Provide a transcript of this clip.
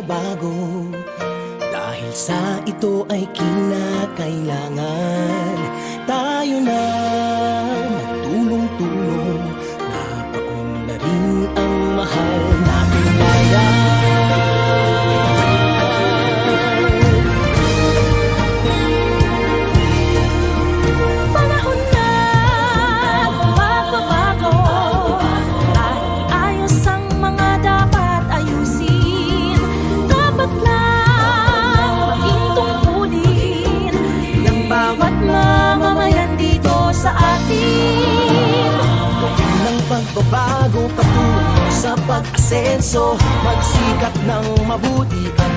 magbago, dahil sa ito ay kinakailangan tayo na magtulong-tulong, napaunlarin ang mahal nating bayan. Pagbabago patungo sa pag-asenso, magsikap ng mabuti at